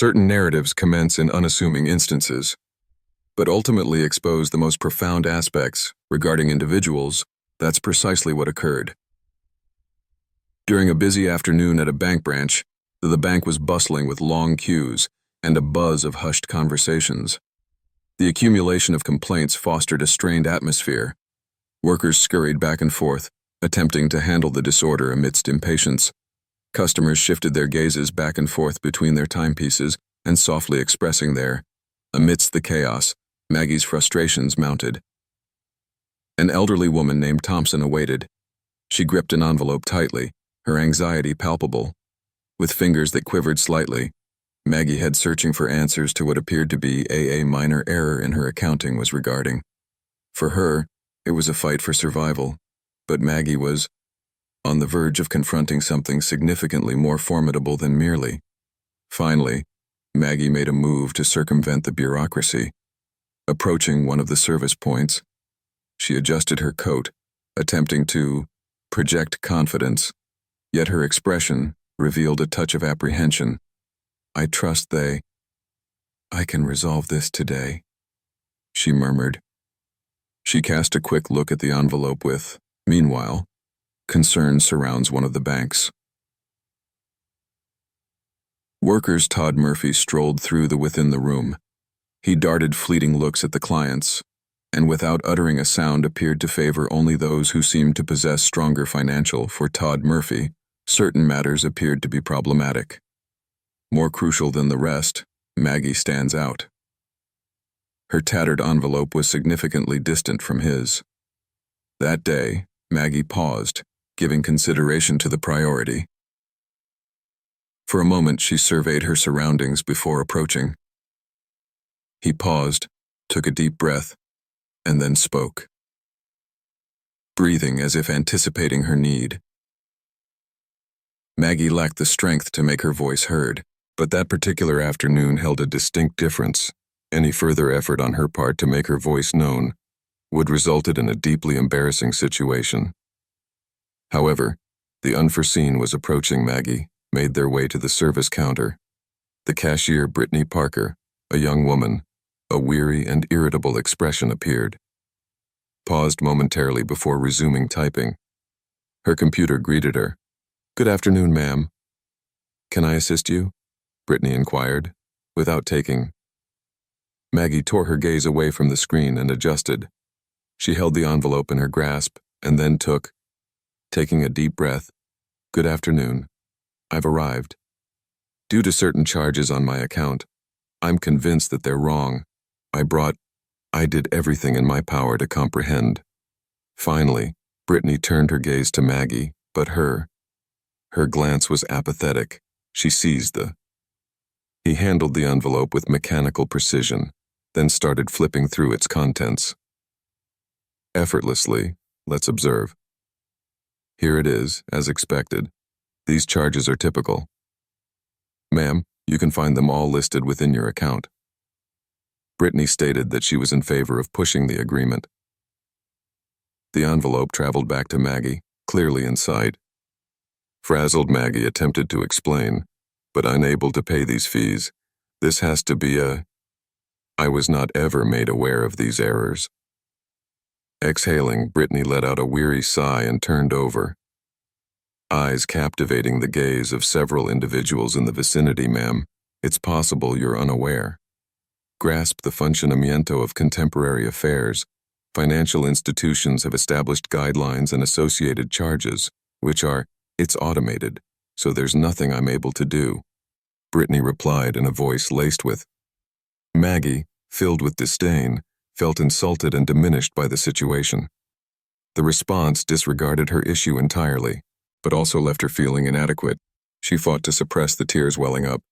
Certain narratives commence in unassuming instances, but ultimately expose the most profound aspects regarding individuals. That's precisely what occurred. During a busy afternoon at a bank branch, the bank was bustling with long queues and a buzz of hushed conversations. The accumulation of complaints fostered a strained atmosphere. Workers scurried back and forth, attempting to handle the disorder amidst impatience. Customers shifted their gazes back and forth between their timepieces and softly expressing their. Amidst the chaos, Maggie's frustrations mounted. An elderly woman named Thompson awaited. She gripped an envelope tightly, her anxiety palpable. With fingers that quivered slightly, Maggie had searching for answers to what appeared to be a minor error in her accounting was regarding. For her, it was a fight for survival, but Maggie was on the verge of confronting something significantly more formidable than merely. Finally, Maggie made a move to circumvent the bureaucracy. Approaching one of the service points, she adjusted her coat, attempting to project confidence, yet her expression revealed a touch of apprehension. "I trust I can resolve this today," she murmured. She cast a quick look at the envelope with, meanwhile, concern surrounds one of the banks. Workers Todd Murphy strolled through within the room. He darted fleeting looks at the clients, and without uttering a sound appeared to favor only those who seemed to possess stronger financial. For Todd Murphy, certain matters appeared to be problematic. More crucial than the rest, Maggie stands out. Her tattered envelope was significantly distant from his. That day, Maggie paused, giving consideration to the priority. For a moment, she surveyed her surroundings before approaching. He paused, took a deep breath, and then spoke, breathing as if anticipating her need. Maggie lacked the strength to make her voice heard, but that particular afternoon held a distinct difference. Any further effort on her part to make her voice known would resulted in a deeply embarrassing situation. However, the unforeseen was approaching. Maggie made their way to the service counter. The cashier, Brittany Parker, a young woman, a weary and irritable expression appeared. Paused momentarily before resuming typing. Her computer greeted her. "Good afternoon, ma'am." "Can I assist you?" Brittany inquired, without taking. Maggie tore her gaze away from the screen and adjusted. She held the envelope in her grasp and then taking a deep breath, "Good afternoon. I've arrived. Due to certain charges on my account, I'm convinced that they're wrong. I did everything in my power to comprehend." Finally, Brittany turned her gaze to Maggie, but her glance was apathetic. She seized He handled the envelope with mechanical precision, then started flipping through its contents. Effortlessly, let's observe. Here it is, as expected. These charges are typical. Ma'am, you can find them all listed within your account. Brittany stated that she was in favor of pushing the agreement. The envelope traveled back to Maggie, clearly in sight. Frazzled Maggie attempted to explain, but unable to pay these fees. This has to be I was not ever made aware of these errors. Exhaling, Brittany let out a weary sigh and turned over, eyes captivating the gaze of several individuals in the vicinity. "Ma'am, it's possible you're unaware. Grasp the funcionamiento of contemporary affairs. Financial institutions have established guidelines and associated charges, which it's automated, so there's nothing I'm able to do," Brittany replied in a voice laced with. Maggie, filled with disdain, felt insulted and diminished by the situation. The response disregarded her issue entirely, but also left her feeling inadequate. She fought to suppress the tears welling up.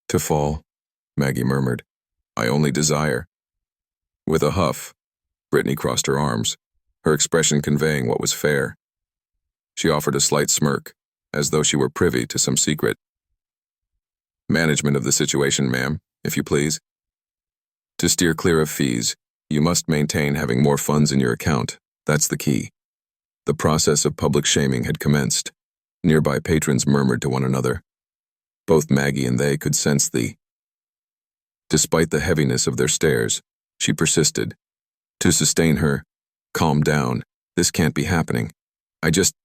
"To fall," Maggie murmured. "I only desire." With a huff, Brittany crossed her arms, her expression conveying what was fair. She offered a slight smirk, as though she were privy to some secret. "Management of the situation, ma'am, if you please. To steer clear of fees, you must maintain having more funds in your account. That's the key." The process of public shaming had commenced. Nearby patrons murmured to one another. Both Maggie and they could sense the Despite the heaviness of their stares, she persisted. To sustain her, "Calm down. This can't be happening. I just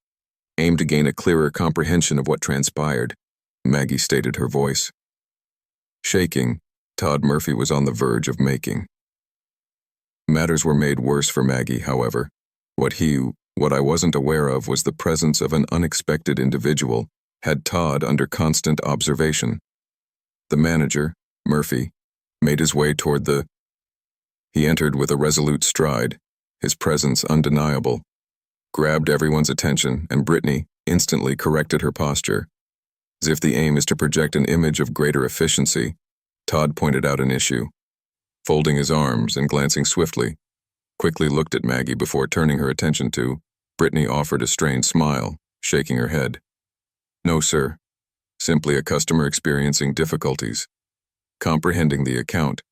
aim to gain a clearer comprehension of what transpired," Maggie stated, her voice shaking. Todd Murphy was on the verge of making. Matters were made worse for Maggie, however. What I wasn't aware of was the presence of an unexpected individual had Todd under constant observation. The manager, Murphy, made his way toward He entered with a resolute stride, his presence undeniable, grabbed everyone's attention, and Brittany instantly corrected her posture. As if the aim is to project an image of greater efficiency, Todd pointed out an issue. Folding his arms and glancing swiftly, quickly looked at Maggie before turning her attention to, Brittany offered a strained smile, shaking her head. "No, sir. Simply a customer experiencing difficulties comprehending the account.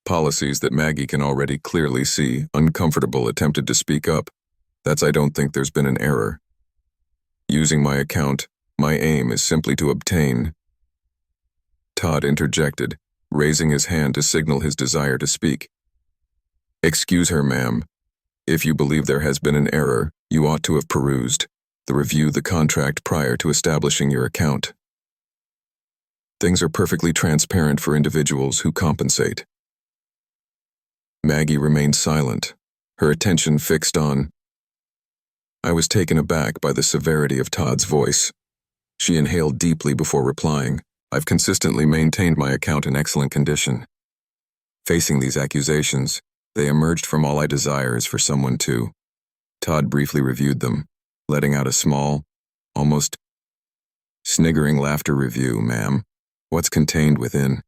Policies that Maggie can already clearly see, uncomfortable, attempted to speak up. I don't think there's been an error. Using my account, my aim is simply to obtain." Todd interjected, raising his hand to signal his desire to speak. "Excuse her, ma'am. If you believe there has been an error, you ought to have perused the contract prior to establishing your account. Things are perfectly transparent for individuals who compensate." Maggie remained silent, her attention fixed on. I was taken aback by the severity of Todd's voice. She inhaled deeply before replying. "I've consistently maintained my account in excellent condition. Facing these accusations, they emerged from all I desire is for someone to." Todd briefly reviewed them, letting out a small, almost sniggering laughter. "Review, ma'am. What's contained within?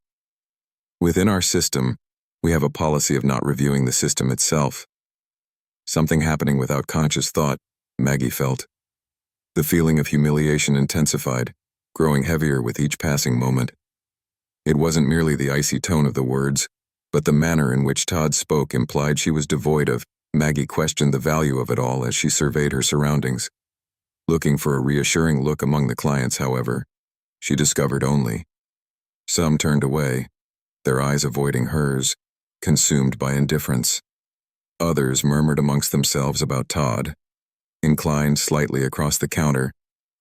Within our system, we have a policy of not reviewing the system itself." Something happening without conscious thought, Maggie felt. The feeling of humiliation intensified, growing heavier with each passing moment. It wasn't merely the icy tone of the words, but the manner in which Todd spoke implied she was devoid of. Maggie questioned the value of it all as she surveyed her surroundings. Looking for a reassuring look among the clients, however, she discovered only. Some turned away, their eyes avoiding hers, consumed by indifference. Others murmured amongst themselves about Todd, inclined slightly across the counter,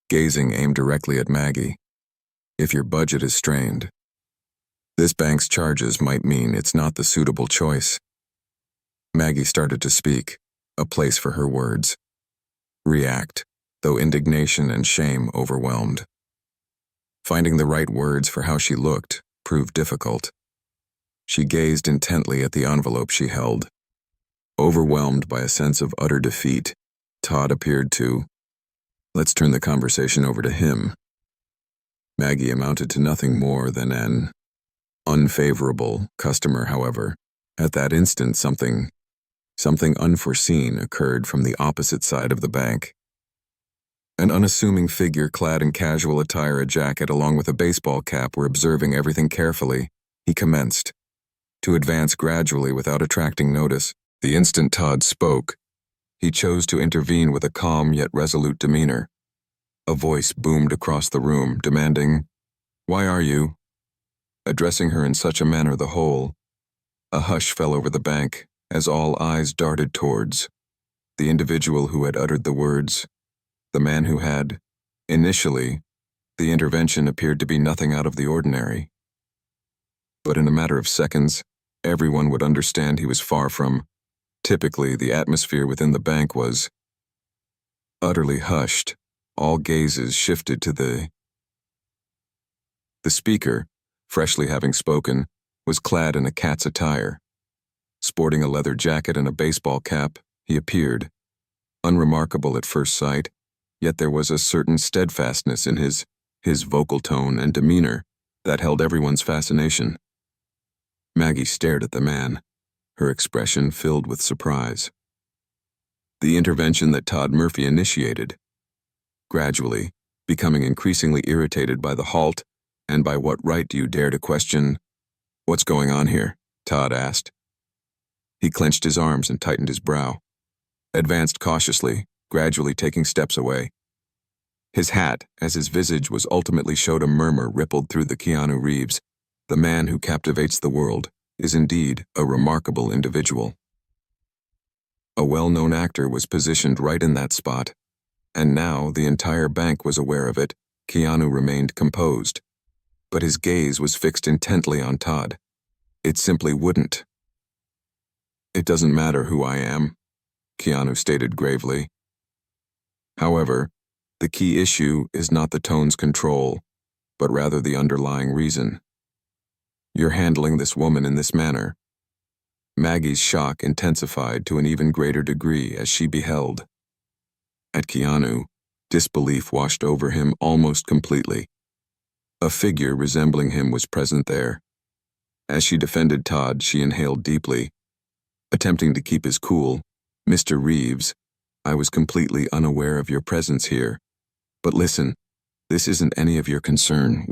gazing aimed directly at Maggie. If your budget is strained, this bank's charges might mean it's not the suitable choice. Maggie started to speak, a place for her words. React, though indignation and shame overwhelmed. Finding the right words for how she looked proved difficult. She gazed intently at the envelope she held. Overwhelmed by a sense of utter defeat, Todd appeared to. Let's turn the conversation over to him. Maggie amounted to nothing more than an unfavorable customer, however. At that instant, something unforeseen occurred from the opposite side of the bank. An unassuming figure clad in casual attire, a jacket along with a baseball cap, were observing everything carefully. He commenced to advance gradually without attracting notice. The instant Todd spoke, he chose to intervene with a calm yet resolute demeanor. A voice boomed across the room, demanding, "Why are you?" Addressing her in such a manner a hush fell over the bank as all eyes darted towards the individual who had uttered the words. The man who had, initially, the intervention appeared to be nothing out of the ordinary. But in a matter of seconds, everyone would understand he was far from. Typically, the atmosphere within the bank was utterly hushed. All gazes shifted to the speaker, freshly having spoken, was clad in a cat's attire. Sporting a leather jacket and a baseball cap, he appeared unremarkable at first sight, yet there was a certain steadfastness in his vocal tone and demeanor that held everyone's fascination. Maggie stared at the man, her expression filled with surprise. The intervention that Todd Murphy initiated, gradually, becoming increasingly irritated by the halt, and by what right do you dare to question? "What's going on here?" Todd asked. He clenched his arms and tightened his brow, advanced cautiously, gradually taking steps away. His hat, as his visage was ultimately showed, a murmur rippled through the Keanu Reeves, the man who captivates the world. is indeed a remarkable individual. A well-known actor was positioned right in that spot, and now the entire bank was aware of it. Keanu remained composed, but his gaze was fixed intently on Todd. It simply wouldn't. "It doesn't matter who I am," Keanu stated gravely. However, the key issue is not the tone's control, but rather the underlying reason. "You're handling this woman in this manner." Maggie's shock intensified to an even greater degree as she beheld. At Keanu, disbelief washed over him almost completely. A figure resembling him was present there. As she defended Todd, she inhaled deeply, attempting to keep his cool. "Mr. Reeves, I was completely unaware of your presence here. But listen, this isn't any of your concern.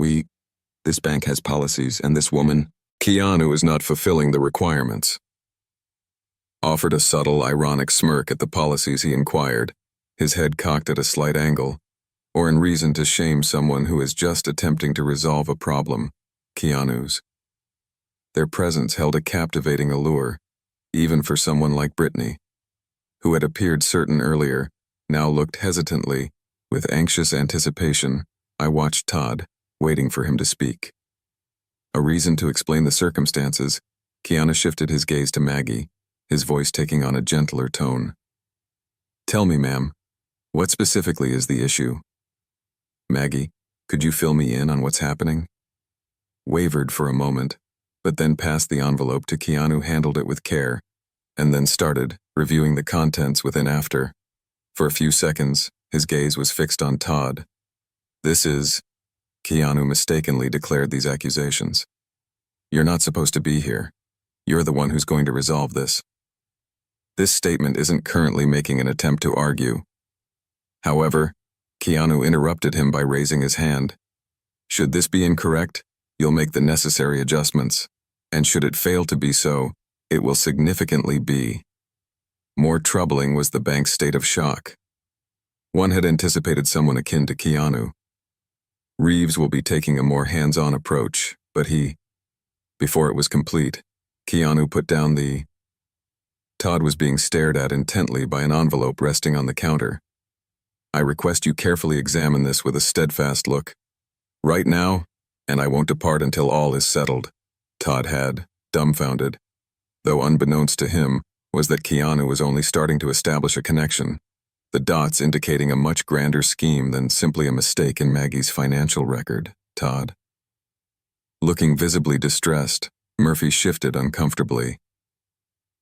This bank has policies, and this woman, Keanu, is not fulfilling the requirements." Offered a subtle, ironic smirk at the policies, he inquired, his head cocked at a slight angle, or in reason to shame someone who is just attempting to resolve a problem, Keanu's. Their presence held a captivating allure, even for someone like Brittany, who had appeared certain earlier, now looked hesitantly, with anxious anticipation. I watched Todd, waiting for him to speak. A reason to explain the circumstances, Keanu shifted his gaze to Maggie, his voice taking on a gentler tone. "Tell me, ma'am, what specifically is the issue?" "Maggie, could you fill me in on what's happening?" Wavered for a moment, but then passed the envelope to Keanu, who handled it with care, and then started, reviewing the contents within after. For a few seconds, his gaze was fixed on Todd. "This is..." Keanu mistakenly declared these accusations. "You're not supposed to be here. You're the one who's going to resolve this." This statement isn't currently making an attempt to argue. However, Keanu interrupted him by raising his hand. "Should this be incorrect, you'll make the necessary adjustments, and should it fail to be so, it will significantly be." More troubling was the bank's state of shock. One had anticipated someone akin to Keanu. Reeves will be taking a more hands-on approach, but before it was complete, Keanu put down the... Todd was being stared at intently by an envelope resting on the counter. "I request you carefully examine this with a steadfast look. Right now, and I won't depart until all is settled." Todd had, dumbfounded, though unbeknownst to him, was that Keanu was only starting to establish a connection, the dots indicating a much grander scheme than simply a mistake in Maggie's financial record. "Todd." Looking visibly distressed, Murphy shifted uncomfortably.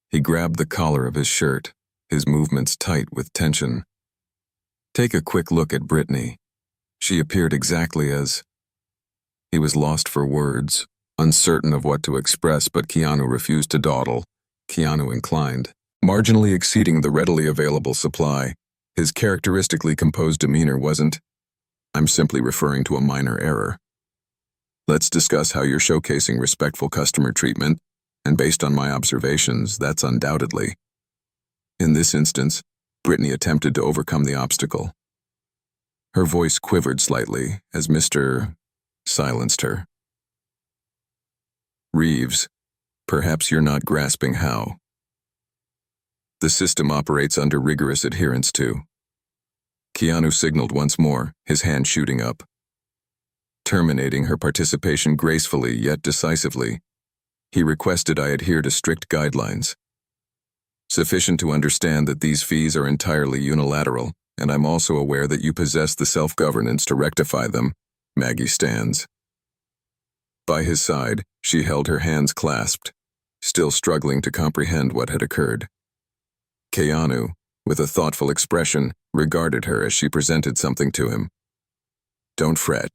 He grabbed the collar of his shirt, his movements tight with tension. "Take a quick look at Brittany. She appeared exactly as..." He was lost for words, uncertain of what to express, but Keanu refused to dawdle. Keanu inclined, marginally exceeding the readily available supply. His characteristically composed demeanor wasn't, "I'm simply referring to a minor error. Let's discuss how you're showcasing respectful customer treatment, and based on my observations, that's undoubtedly." In this instance, Brittany attempted to overcome the obstacle. Her voice quivered slightly as Mr. silenced her. "Reeves, perhaps you're not grasping how. The system operates under rigorous adherence to..." Keanu signaled once more, his hand shooting up, terminating her participation gracefully yet decisively. He requested I adhere to strict guidelines. Sufficient to understand that these fees are entirely unilateral, and I'm also aware that you possess the self-governance to rectify them. Maggie stands. By his side, she held her hands clasped, still struggling to comprehend what had occurred. Keanu, with a thoughtful expression, regarded her as she presented something to him. "Don't fret,"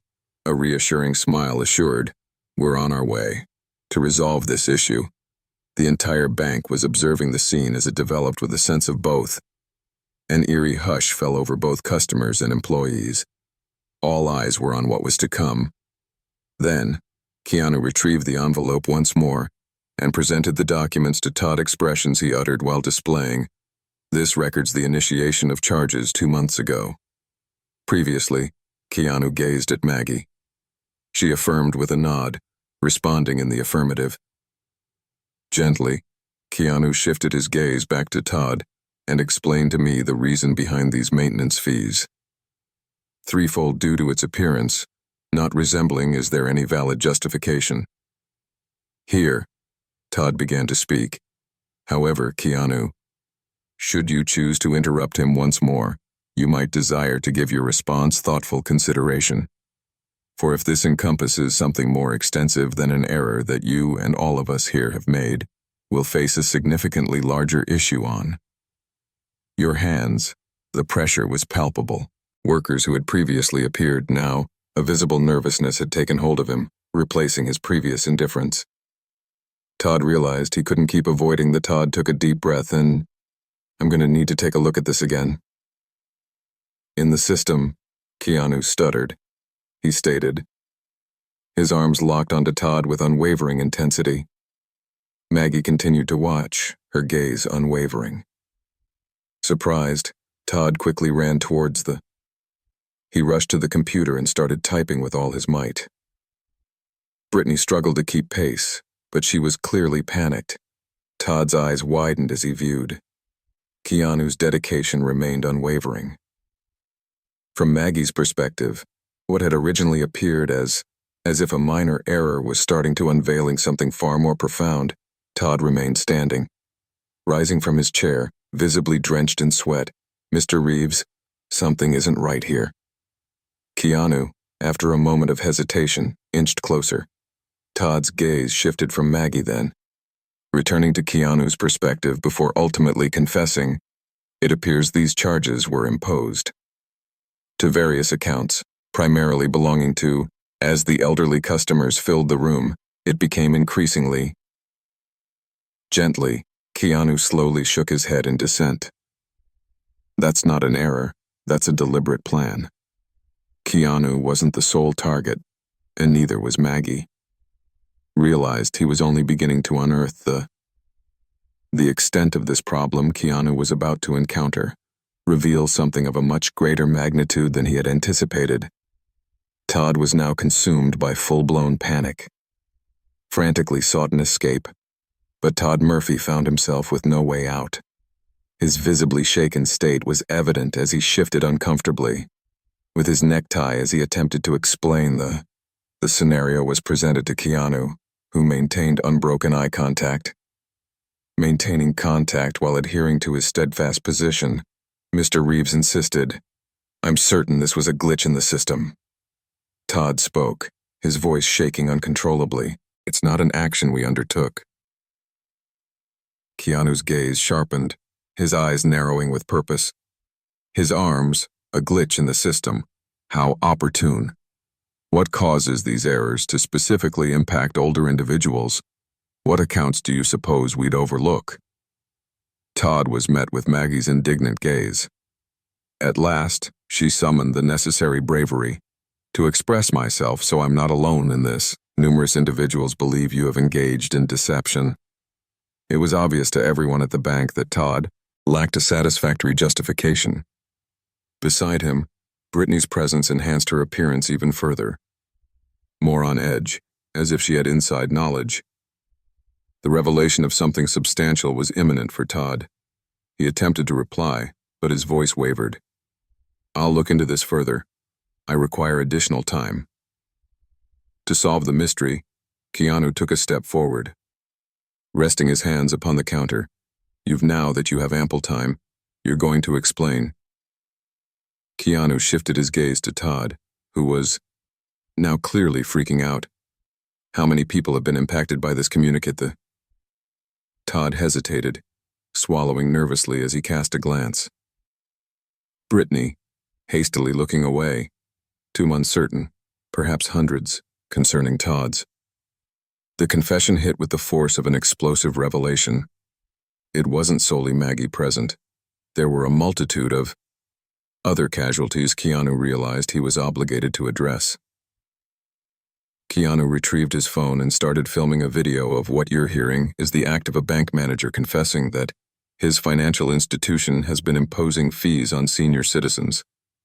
a reassuring smile assured. "We're on our way to resolve this issue." The entire bank was observing the scene as it developed with a sense of both. An eerie hush fell over both customers and employees. All eyes were on what was to come. Then, Keanu retrieved the envelope once more and presented the documents to Todd. Expressions he uttered while displaying. "This records the initiation of charges 2 months ago." Previously, Keanu gazed at Maggie. She affirmed with a nod, responding in the affirmative. Gently, Keanu shifted his gaze back to Todd and explained to me the reason behind these maintenance fees. Threefold due to its appearance, not resembling is there any valid justification. Here, Todd began to speak. However, Keanu, should you choose to interrupt him once more, you might desire to give your response thoughtful consideration. For if this encompasses something more extensive than an error that you and all of us here have made, we'll face a significantly larger issue on your hands. The pressure was palpable. Workers who had previously appeared now, a visible nervousness had taken hold of him, replacing his previous indifference. Todd realized he couldn't keep avoiding the Todd took a deep breath and, I'm going to need to take a look at this again. In the system, Keanu stuttered. He stated. His arms locked onto Todd with unwavering intensity. Maggie continued to watch, her gaze unwavering. Surprised, Todd quickly ran towards He rushed to the computer and started typing with all his might. Brittany struggled to keep pace, but she was clearly panicked. Todd's eyes widened as he viewed. Keanu's dedication remained unwavering. From Maggie's perspective, what had originally appeared as if a minor error was starting to unveiling something far more profound, Todd remained standing. Rising from his chair, visibly drenched in sweat, Mr. Reeves, something isn't right here. Keanu, after a moment of hesitation, inched closer. Todd's gaze shifted from Maggie then, returning to Keanu's perspective before ultimately confessing, it appears these charges were imposed. To various accounts, primarily belonging to, as the elderly customers filled the room, it became increasingly. Gently, Keanu slowly shook his head in dissent. That's not an error, that's a deliberate plan. Keanu wasn't the sole target, and neither was Maggie. Realized he was only beginning to unearth the extent of this problem Keanu was about to encounter, reveal something of a much greater magnitude than he had anticipated. Todd was now consumed by full-blown panic. Frantically sought an escape, but Todd Murphy found himself with no way out. His visibly shaken state was evident as he shifted uncomfortably, with his necktie as he attempted to explain the scenario was presented to Keanu, who maintained unbroken eye contact. Maintaining contact while adhering to his steadfast position, Mr. Reeves insisted, I'm certain this was a glitch in the system. Todd spoke, his voice shaking uncontrollably. It's not an action we undertook. Keanu's gaze sharpened, his eyes narrowing with purpose. His arms, a glitch in the system. How opportune. What causes these errors to specifically impact older individuals? What accounts do you suppose we'd overlook? Todd was met with Maggie's indignant gaze. At last, she summoned the necessary bravery. To express myself so I'm not alone in this, numerous individuals believe you have engaged in deception. It was obvious to everyone at the bank that Todd lacked a satisfactory justification. Beside him, Brittany's presence enhanced her appearance even further. More on edge, as if she had inside knowledge. The revelation of something substantial was imminent for Todd. He attempted to reply, but his voice wavered. I'll look into this further. I require additional time. To solve the mystery, Keanu took a step forward. Resting his hands upon the counter, now that you have ample time, you're going to explain. Keanu shifted his gaze to Todd, who was now clearly freaking out. How many people have been impacted by this communicate? Todd hesitated, swallowing nervously as he cast a glance. Brittany, hastily looking away, too uncertain, perhaps hundreds, concerning Todd's. The confession hit with the force of an explosive revelation. It wasn't solely Maggie present. There were a multitude of other casualties Keanu realized he was obligated to address. Keanu retrieved his phone and started filming a video of what you're hearing is the act of a bank manager confessing that his financial institution has been imposing fees on senior citizens.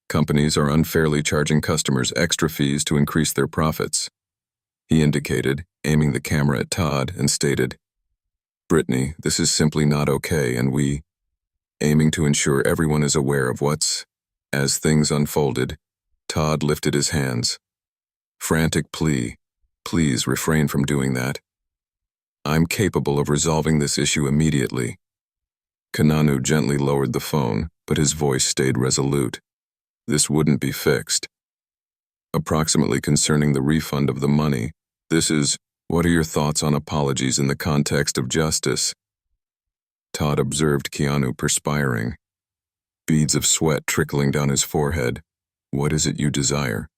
Companies are unfairly charging customers extra fees to increase their profits. He indicated, aiming the camera at Todd, and stated, Brittany, this is simply not okay, and aiming to ensure everyone is aware of what's. As things unfolded, Todd lifted his hands. Frantic plea. Please refrain from doing that. I'm capable of resolving this issue immediately. Keanu gently lowered the phone, but his voice stayed resolute. This wouldn't be fixed. Approximately concerning the refund of the money, what are your thoughts on apologies in the context of justice? Todd observed Keanu perspiring, beads of sweat trickling down his forehead. What is it you desire?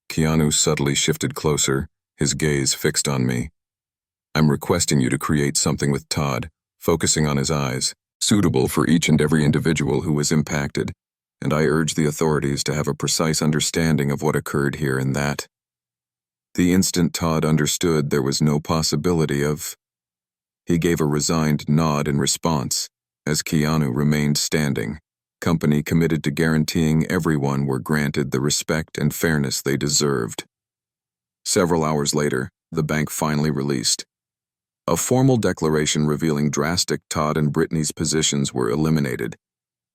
Keanu subtly shifted closer, his gaze fixed on me. I'm requesting you to create something with Todd, focusing on his eyes, suitable for each and every individual who was impacted, and I urge the authorities to have a precise understanding of what occurred here and that. The instant Todd understood there was no possibility of. He gave a resigned nod in response, as Keanu remained standing, company committed to guaranteeing everyone were granted the respect and fairness they deserved. Several hours later, the bank finally released. A formal declaration revealing drastic Todd and Brittany's positions were eliminated,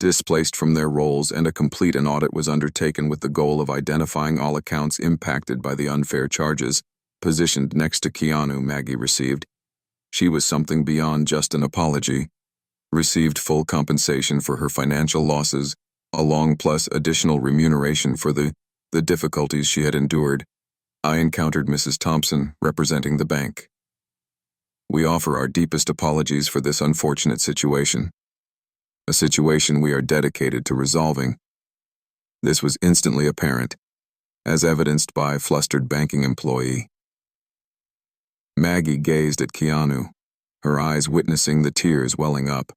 displaced from their roles, and a complete audit was undertaken with the goal of identifying all accounts impacted by the unfair charges. Positioned next to Keanu, Maggie received. She was something beyond just an apology. Received full compensation for her financial losses, along plus additional remuneration for the difficulties she had endured. I encountered Mrs. Thompson, representing the bank. We offer our deepest apologies for this unfortunate situation. A situation we are dedicated to resolving. This was instantly apparent, as evidenced by a flustered banking employee. Maggie gazed at Keanu, her eyes witnessing the tears welling up.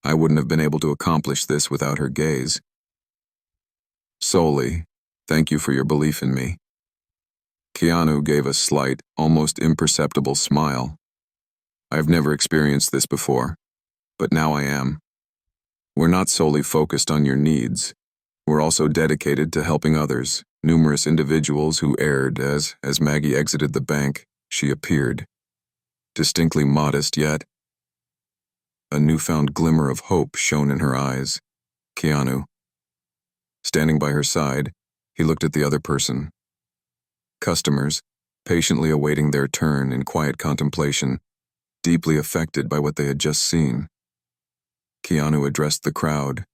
I wouldn't have been able to accomplish this without her gaze. Solely, thank you for your belief in me. Keanu gave a slight, almost imperceptible smile. I've never experienced this before, but now I am. We're not solely focused on your needs. We're also dedicated to helping others, numerous individuals who erred as Maggie exited the bank, she appeared. Distinctly modest yet. A newfound glimmer of hope shone in her eyes. Keanu. Standing by her side, he looked at the other person. Customers, patiently awaiting their turn in quiet contemplation, deeply affected by what they had just seen. Keanu addressed the crowd,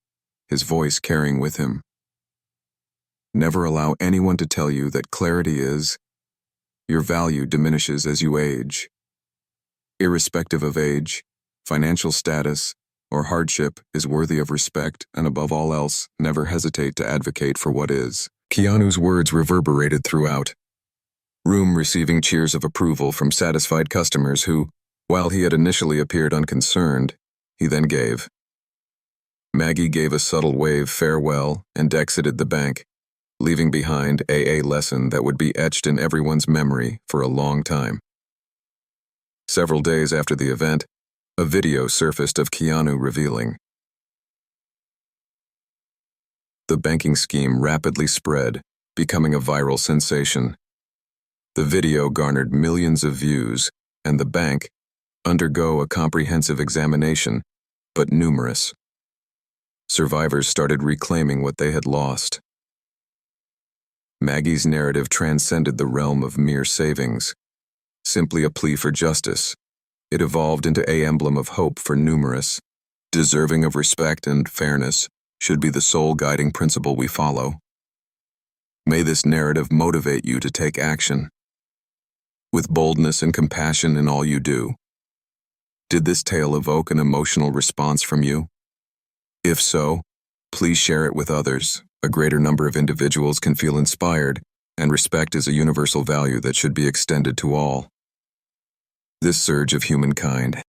his voice carrying with him. Never allow anyone to tell you that clarity is. Your value diminishes as you age. Irrespective of age, financial status, or hardship is worthy of respect, and above all else, never hesitate to advocate for what is. Keanu's words reverberated throughout. Room receiving cheers of approval from satisfied customers who, while he had initially appeared unconcerned, he then gave. Maggie gave a subtle wave farewell and exited the bank, leaving behind a lesson that would be etched in everyone's memory for a long time. Several days after the event, a video surfaced of Keanu revealing. The banking scheme rapidly spread, becoming a viral sensation. The video garnered millions of views, and the bank undergo a comprehensive examination, but numerous. Survivors started reclaiming what they had lost. Maggie's narrative transcended the realm of mere savings, simply a plea for justice. It evolved into an emblem of hope for numerous, deserving of respect and fairness should be the sole guiding principle we follow. May this narrative motivate you to take action, with boldness and compassion in all you do. Did this tale evoke an emotional response from you? If so, please share it with others. A greater number of individuals can feel inspired, and respect is a universal value that should be extended to all. This surge of humankind